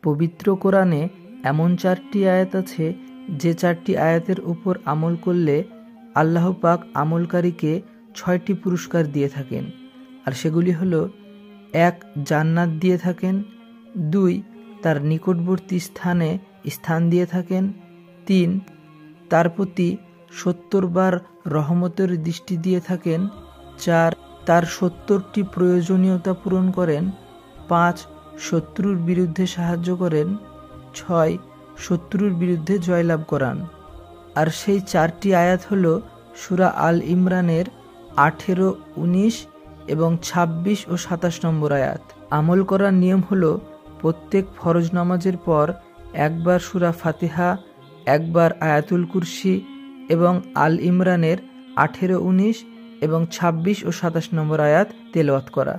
পবিত্র কোরআনে এমন 4টি আয়াত আছে যে 4টি আয়াতের উপর আমল করলে আল্লাহ পাক আমলকারীকে 6টি পুরস্কার দিয়ে থাকেন। আর সেগুলি হলো: 1, জান্নাত দিয়ে থাকেন; 2, তার নিকটবর্তী স্থানে স্থান দিয়ে থাকেন; 3, তার প্রতি 70 বার রহমতের দৃষ্টি দিয়ে থাকেন; 4, তার 70টি প্রয়োজনীয়তা পূরণ করেন; 5, শত্রুর বিরুদ্ধে সাহায্য করেন; 6, শত্রুর বিরুদ্ধে জয়লাভ করান। আর সেই 4টি আয়াত হলো সূরা আল ইমরানের 18, 19 এবং 26 ও 27 নম্বর আয়াত। আমল করার নিয়ম হলো প্রত্যেক ফরজ নামাজের পর একবার সূরা ফাতিহা, একবার আয়াতুল কুরসি এবং আল ইমরানের 18, 19 এবং 26 ও 27 নম্বর আয়াত তেলাওয়াত করা।